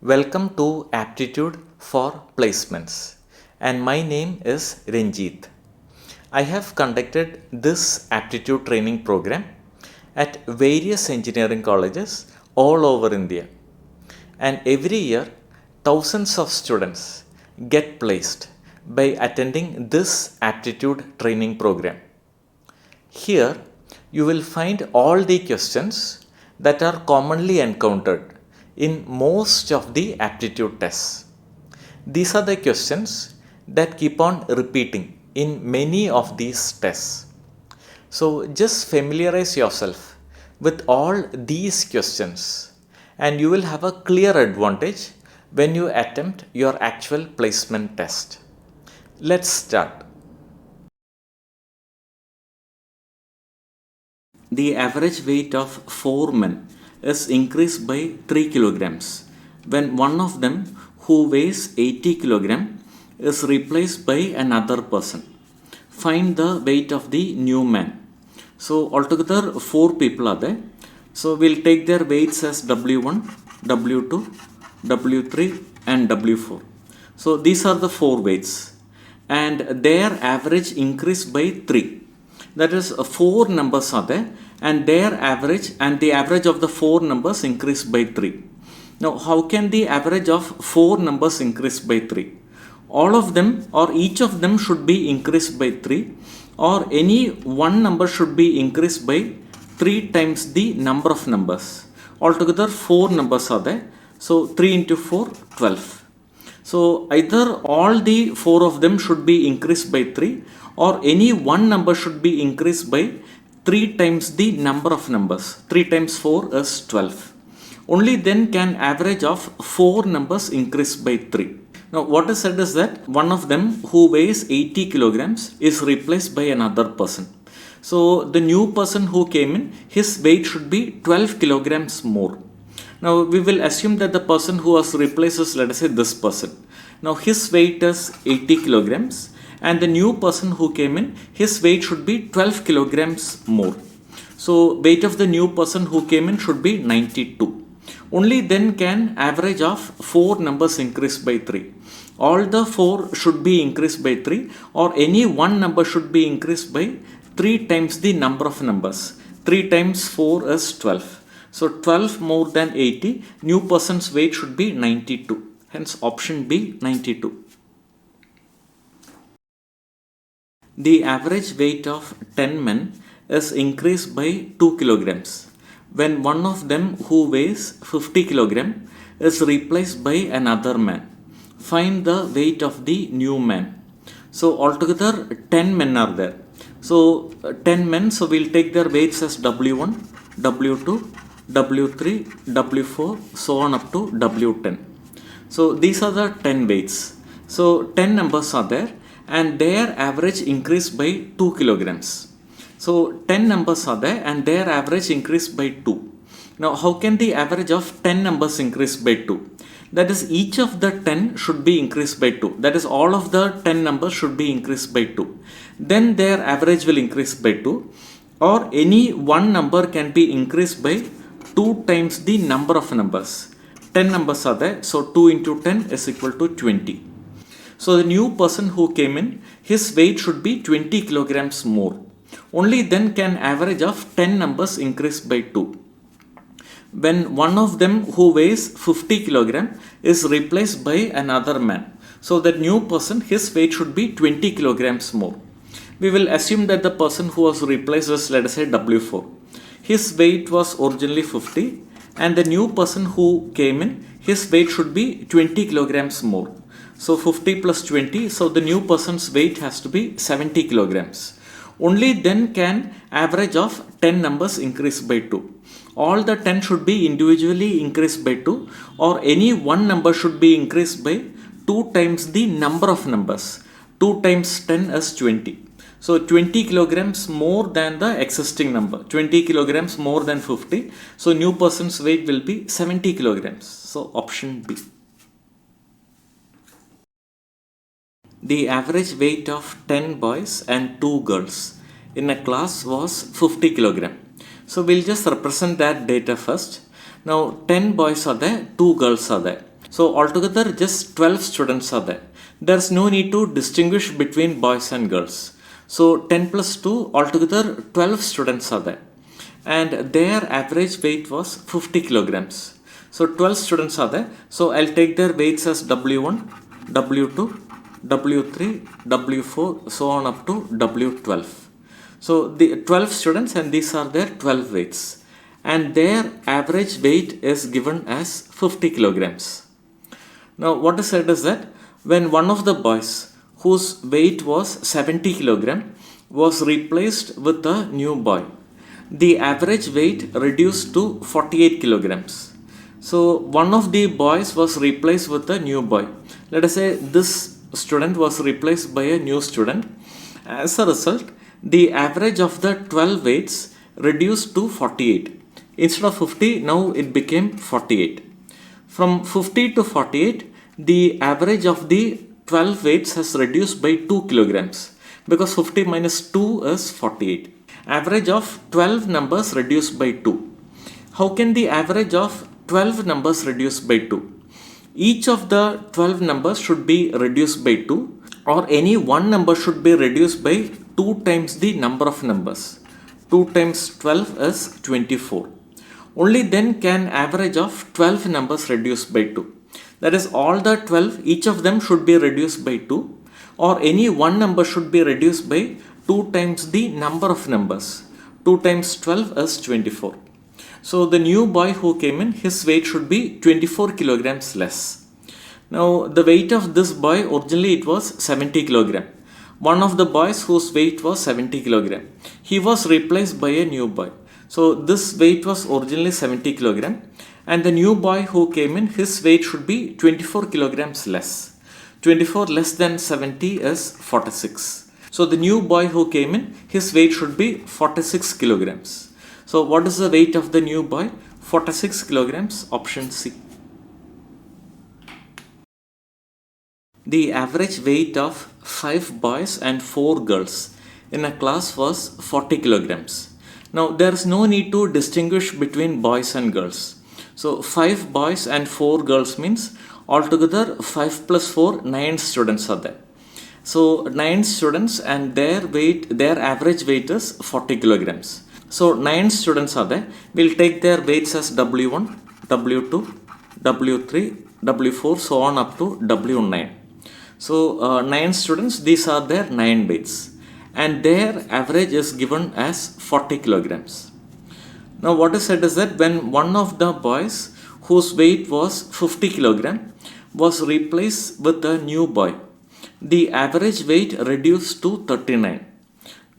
Welcome to Aptitude for Placements, and my name is Ranjit. I have conducted this aptitude training program at various engineering colleges all over India, and every year thousands of students get placed by attending this aptitude training program. Here you will find all the questions that are commonly encountered in most of the aptitude tests. These are the questions that keep on repeating in many of these tests. So just familiarize yourself with all these questions and you will have a clear advantage when you attempt your actual placement test. Let's start. The average weight of 4 men is increased by 3 kilograms when one of them who weighs 80 kilogram is replaced by another person. Find the weight of the new man. So altogether 4 people are there. So we'll take their weights as W1, W2, W3 and W4. So these are the 4 weights and their average increased by 3. That is 4 numbers are there and their average and the average of the 4 numbers increased by 3. Now how can the average of 4 numbers increase by 3? All of them or each of them should be increased by 3 or any one number should be increased by 3 times the number of numbers. Altogether 4 numbers are there. So 3 into 4, 12. So either all the 4 of them should be increased by 3 or any one number should be increased by 3 times the number of numbers. 3 times 4 is 12. Only then can average of 4 numbers increase by 3. Now what is said is that one of them who weighs 80 kilograms is replaced by another person. So the new person who came in, his weight should be 12 kilograms more. Now we will assume that the person who was replaced is, let us say, this person. Now his weight is 80 kilograms and the new person who came in, his weight should be 12 kilograms more. So weight of the new person who came in should be 92. Only then can average of 4 numbers increase by 3. All the 4 should be increased by 3 or any one number should be increased by 3 times the number of numbers. 3 times 4 is 12. So 12 more than 80, new person's weight should be 92. Hence option B, 92. The average weight of 10 men is increased by 2 kilograms when one of them who weighs 50 kilogram is replaced by another man. Find the weight of the new man. So altogether 10 men are there. So 10 men, so we'll take their weights as W1, W2, W3, W4, so on up to W10. So these are the 10 weights. So 10 numbers are there and their average increased by 2 kilograms. So 10 numbers are there and their average increased by 2. Now how can the average of 10 numbers increase by 2? That is, each of the 10 should be increased by 2. That is, all of the 10 numbers should be increased by 2. Then their average will increase by 2 or any one number can be increased by 2 times the number of numbers. 10 numbers are there, so 2 into 10 is equal to 20. So the new person who came in, his weight should be 20 kilograms more. Only then can average of 10 numbers increase by 2. When one of them who weighs 50 kilogram is replaced by another man. So that new person, his weight should be 20 kilograms more. We will assume that the person who was replaced is, let us say, W4. His weight was originally 50 and the new person who came in, his weight should be 20 kilograms more. So 50 plus 20, so the new person's weight has to be 70 kilograms. Only then can average of 10 numbers increase by 2. All the 10 should be individually increased by 2 or any one number should be increased by 2 times the number of numbers. 2 times 10 is 20. So 20 kilograms more than the existing number. 20 kilograms more than 50. So new person's weight will be 70 kilograms. So option B. The average weight of 10 boys and 2 girls in a class was 50 kilogram. So we'll just represent that data first. Now 10 boys are there, 2 girls are there. So altogether just 12 students are there. There's no need to distinguish between boys and girls. So 10 plus 2, altogether 12 students are there. And their average weight was 50 kilograms. So 12 students are there. So I'll take their weights as W1, W2, W3, W4, so on up to W12. So the 12 students, and these are their 12 weights. And their average weight is given as 50 kilograms. Now what is said is that when one of the boys whose weight was 70 kilogram was replaced with a new boy, the average weight reduced to 48 kilograms. So one of the boys was replaced with a new boy. Let us say this student was replaced by a new student. As a result, the average of the 12 weights reduced to 48. Instead of 50, now it became 48. From 50 to 48, the average of the 12 weights has reduced by 2 kilograms because 50 minus 2 is 48. Average of 12 numbers reduced by 2. How can the average of 12 numbers reduce by 2? Each of the 12 numbers should be reduced by 2, or any one number should be reduced by 2 times the number of numbers. 2 times 12 is 24. Only then can average of 12 numbers reduce by 2. That is, all the 12, each of them should be reduced by 2, or any one number should be reduced by 2 times the number of numbers. 2 times 12 is 24. So the new boy who came in, his weight should be 24 kilograms less. Now the weight of this boy, originally it was 70 kilogram. One of the boys whose weight was 70 kilogram, he was replaced by a new boy. So this weight was originally 70 kilogram, and the new boy who came in, his weight should be 24 kilograms less. 24 less than 70 is 46. So the new boy who came in, his weight should be 46 kilograms. So what is the weight of the new boy? 46 kilograms, option C. The average weight of 5 boys and 4 girls in a class was 40 kilograms. Now there is no need to distinguish between boys and girls. So 5 boys and 4 girls means altogether 5 plus 4, 9 students are there. So 9 students and their average weight is 40 kilograms. So 9 students are there. We'll take their weights as W1, W2, W3, W4, so on up to W9. So 9 students, these are their 9 weights, and their average is given as 40 kilograms. Now what is said is that when one of the boys whose weight was 50 kilogram was replaced with a new boy, the average weight reduced to 39.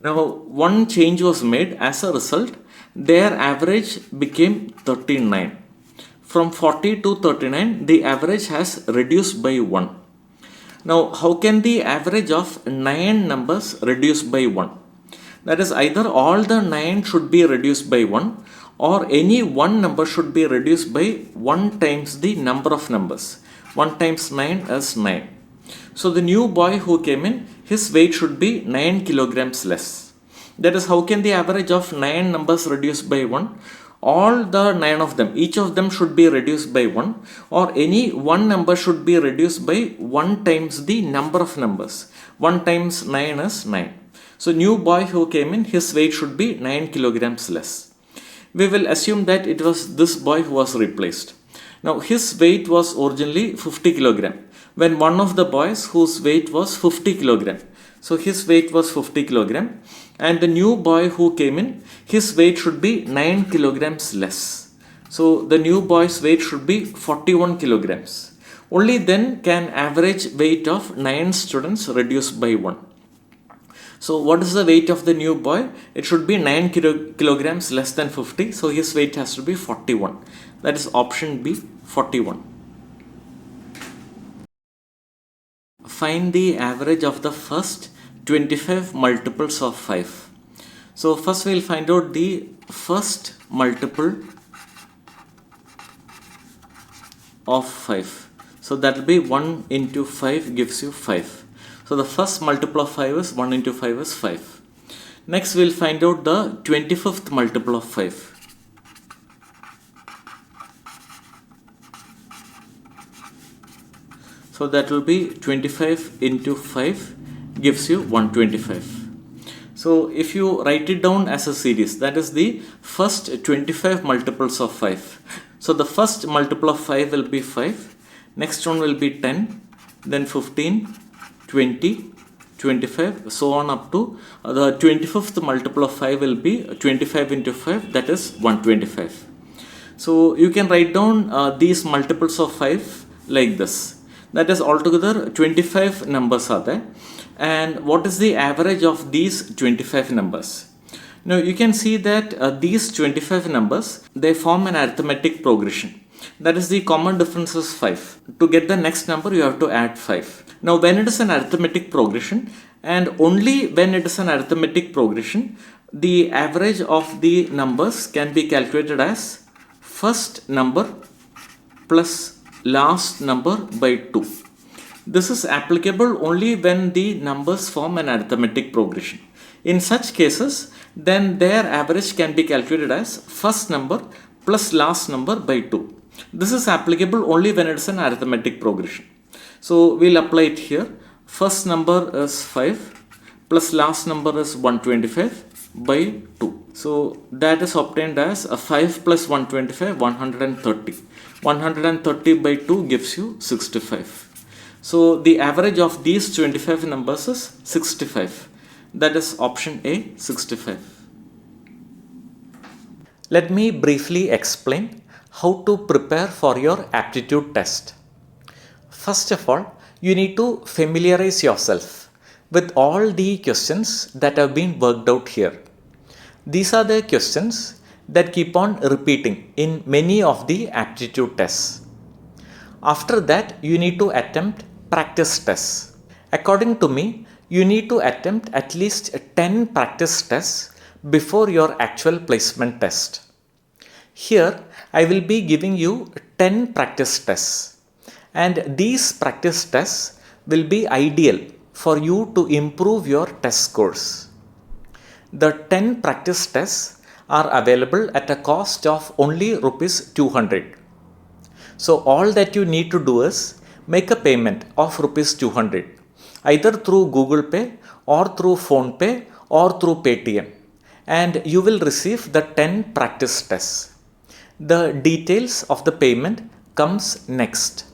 Now one change was made. As a result, their average became 39. From 40 to 39, the average has reduced by 1. Now how can the average of 9 numbers reduce by 1? That is, either all the 9 should be reduced by 1, or any one number should be reduced by 1 times the number of numbers. 1 times 9 is 9. So the new boy who came in, his weight should be 9 kilograms less. That is, how can the average of 9 numbers reduce by 1? All the 9 of them, each of them should be reduced by 1, or any one number should be reduced by 1 times the number of numbers. 1 times 9 is 9. So new boy who came in, his weight should be 9 kilograms less. We will assume that it was this boy who was replaced. Now his weight was originally 50 kilogram. When one of the boys whose weight was 50 kilogram, so his weight was 50 kilogram, and the new boy who came in, his weight should be 9 kilograms less. So the new boy's weight should be 41 kilograms. Only then can average weight of 9 students reduce by 1. So what is the weight of the new boy? It should be 9 kilograms less than 50. So his weight has to be 41. That is option B, 41. Find the average of the first 25 multiples of 5. So first we will find out the first multiple of 5. So that will be 1 into 5 gives you 5. So the first multiple of 5 is 1 into 5 is 5. Next we will find out the 25th multiple of 5. So that will be 25 into 5 gives you 125. So if you write it down as a series, that is the first 25 multiples of 5. So the first multiple of 5 will be 5, next one will be 10, then 15, 20, 25, so on up to the 25th multiple of 5 will be 25 into 5, that is 125. So you can write down these multiples of 5 like this. That is altogether 25 numbers are there. And what is the average of these 25 numbers? Now you can see that these 25 numbers, they form an arithmetic progression. That is, the common difference is 5. To get the next number you have to add 5. Now when it is an arithmetic progression, and only when it is an arithmetic progression, the average of the numbers can be calculated as first number plus last number by 2. This is applicable only when the numbers form an arithmetic progression. In such cases, then their average can be calculated as first number plus last number by 2. This is applicable only when it is an arithmetic progression. So we'll apply it here. First number is 5 plus last number is 125 by 2. So that is obtained as a 5 plus 125, 130. 130 by 2 gives you 65. So the average of these 25 numbers is 65. That is option A, 65. Let me briefly explain how to prepare for your aptitude test. First of all, you need to familiarize yourself with all the questions that have been worked out here. These are the questions that keep on repeating in many of the aptitude tests. After that, you need to attempt practice tests. According to me, you need to attempt at least 10 practice tests before your actual placement test. Here, I will be giving you 10 practice tests, and these practice tests will be ideal for you to improve your test scores. The 10 practice tests are available at a cost of only Rs 200. So all that you need to do is make a payment of Rs 200 either through Google Pay or through PhonePe or through Paytm, and you will receive the 10 practice tests. The details of the payment comes next.